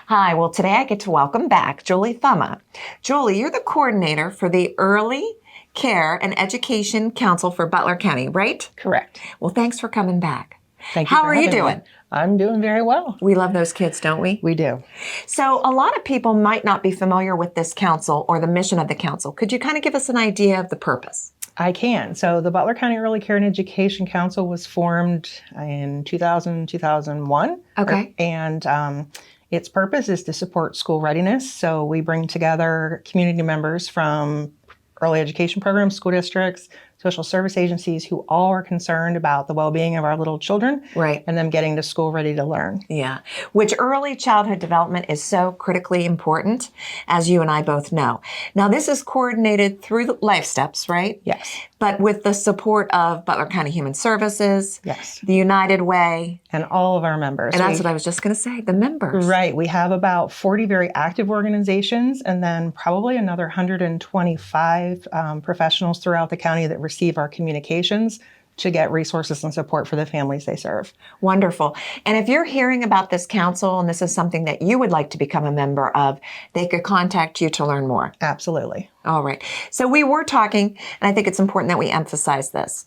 Hi, well, today I get to welcome back Julie Thumma. Julie, you're the coordinator for the Early Care and Education Council for Butler County, right? Correct. Well, thanks for coming back. Thank you. How are you doing? I'm doing very well. We love those kids, don't we? We do. So a lot of people might not be familiar with this council or the mission of the council. Could you kind of give us an idea of the purpose? I can. So the Butler County Early Care and Education Council was formed in 2001. Okay. And its purpose is to support school readiness. So we bring together community members from early education programs, school districts, social service agencies who all are concerned about the well-being of our little children, right, and them getting to school ready to learn. Yeah, which early childhood development is so critically important, as you and I both know. Now, this is coordinated through the Life Steps, right? Yes. But with the support of Butler County Human Services, yes, the United Way, and all of our members. And that's what I was just going to say, the members. Right. We have about 40 very active organizations, and then probably another 125 professionals throughout the county that receive our communications to get resources and support for the families they serve. Wonderful. And if you're hearing about this council and this is something that you would like to become a member of, they could contact you to learn more. Absolutely. All right. So we were talking, and I think it's important that we emphasize this,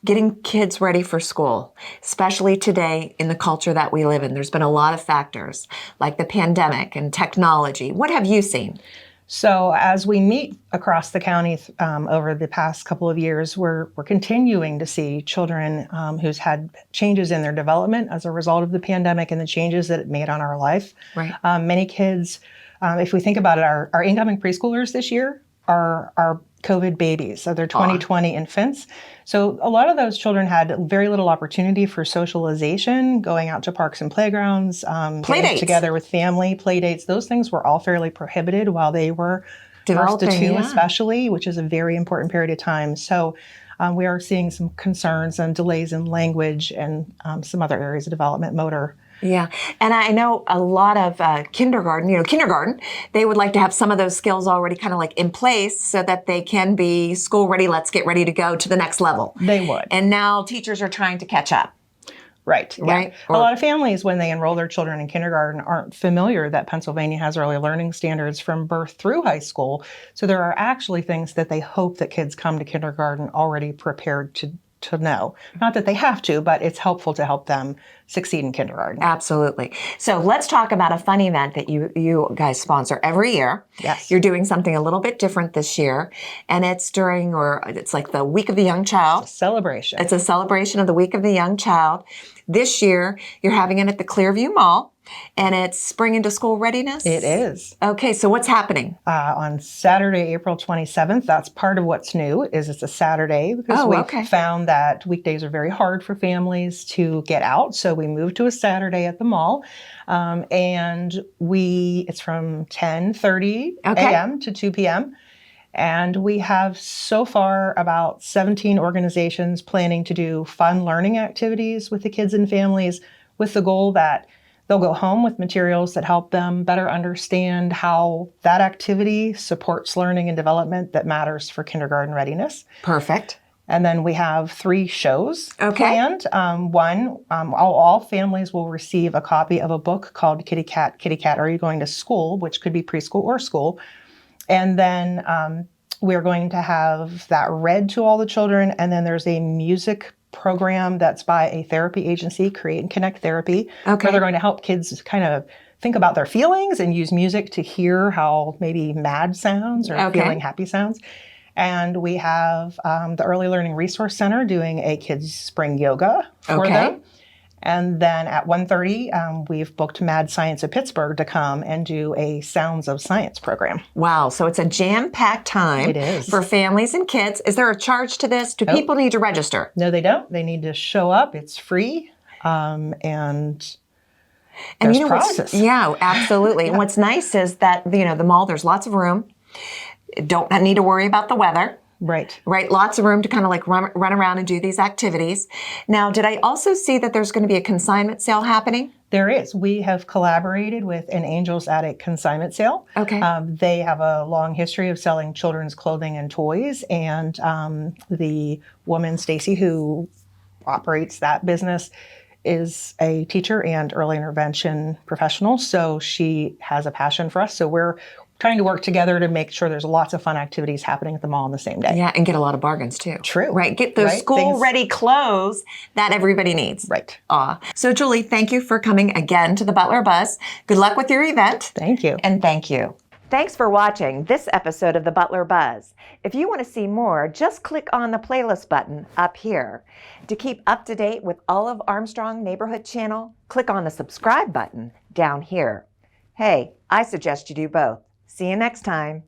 getting kids ready for school, especially today in the culture that we live in. There's been a lot of factors like the pandemic and technology. What have you seen? So as we meet across the county over the past couple of years, we're continuing to see children who's had changes in their development as a result of the pandemic and the changes that it made on our life. Right. Many kids, if we think about it, our incoming preschoolers this year are COVID babies, so they're 2020 infants. So a lot of those children had very little opportunity for socialization, going out to parks and playgrounds, getting together with family, play dates. Those things were all fairly prohibited while they were first to two, especially, which is a very important period of time. So we are seeing some concerns and delays in language and some other areas of development, motor. Yeah. And I know a lot of kindergarten, they would like to have some of those skills already kind of like in place so that they can be school ready. Let's get ready to go to the next level. They would. And now teachers are trying to catch up. Right. Right. Yeah. A lot of families, when they enroll their children in kindergarten, aren't familiar that Pennsylvania has early learning standards from birth through high school. So there are actually things that they hope that kids come to kindergarten already prepared to know. Not that they have to, but it's helpful to help them succeed in kindergarten. Absolutely. So let's talk about a fun event that you guys sponsor every year. Yes. You're doing something a little bit different this year, and it's it's like the Week of the Young Child. It's a celebration. It's a celebration of the Week of the Young Child. This year, you're having it at the Clearview Mall, and it's Spring into School Readiness? It is. Okay, so what's happening? On Saturday, April 27th, that's part of what's new, is it's a Saturday, because we've found that weekdays are very hard for families to get out, so we moved to a Saturday at the mall, and it's from 10:30 a.m. to 2 p.m., and we have so far about 17 organizations planning to do fun learning activities with the kids and families, with the goal that they'll go home with materials that help them better understand how that activity supports learning and development that matters for kindergarten readiness. Perfect. And then we have 3 shows planned. One, all families will receive a copy of a book called Kitty Cat, Are You Going to School?, which could be preschool or school. And then we're going to have that read to all the children. And then there's a music program that's by a therapy agency, Create and Connect Therapy, where they're going to help kids kind of think about their feelings and use music to hear how maybe mad sounds or feeling happy sounds. And we have the Early Learning Resource Center doing a kids' spring yoga for them. And then at 1:30, we've booked Mad Science of Pittsburgh to come and do a Sounds of Science program. Wow. So it's a jam-packed time for families and kids. Is there a charge to this? Do people need to register? No, they don't. They need to show up. It's free. And there's prizes. Yeah, absolutely. And what's nice is that, the mall, there's lots of room. Don't need to worry about the weather. Right. Lots of room to kind of like run around and do these activities. Now, did I also see that there's going to be a consignment sale happening? There is. We have collaborated with an Angels Attic consignment sale. Okay. They have a long history of selling children's clothing and toys, and the woman, Stacy, who operates that business, is a teacher and early intervention professional, so she has a passion for us. So we're trying to work together to make sure there's lots of fun activities happening at the mall on the same day. Yeah, and get a lot of bargains too. True. Right, get those school-ready clothes that everybody needs. Right. So Julie, thank you for coming again to the Butler Buzz. Good luck with your event. Thank you. And thank you. Thanks for watching this episode of the Butler Buzz. If you want to see more, just click on the playlist button up here. To keep up to date with all of Armstrong Neighborhood Channel, click on the subscribe button down here. Hey, I suggest you do both. See you next time.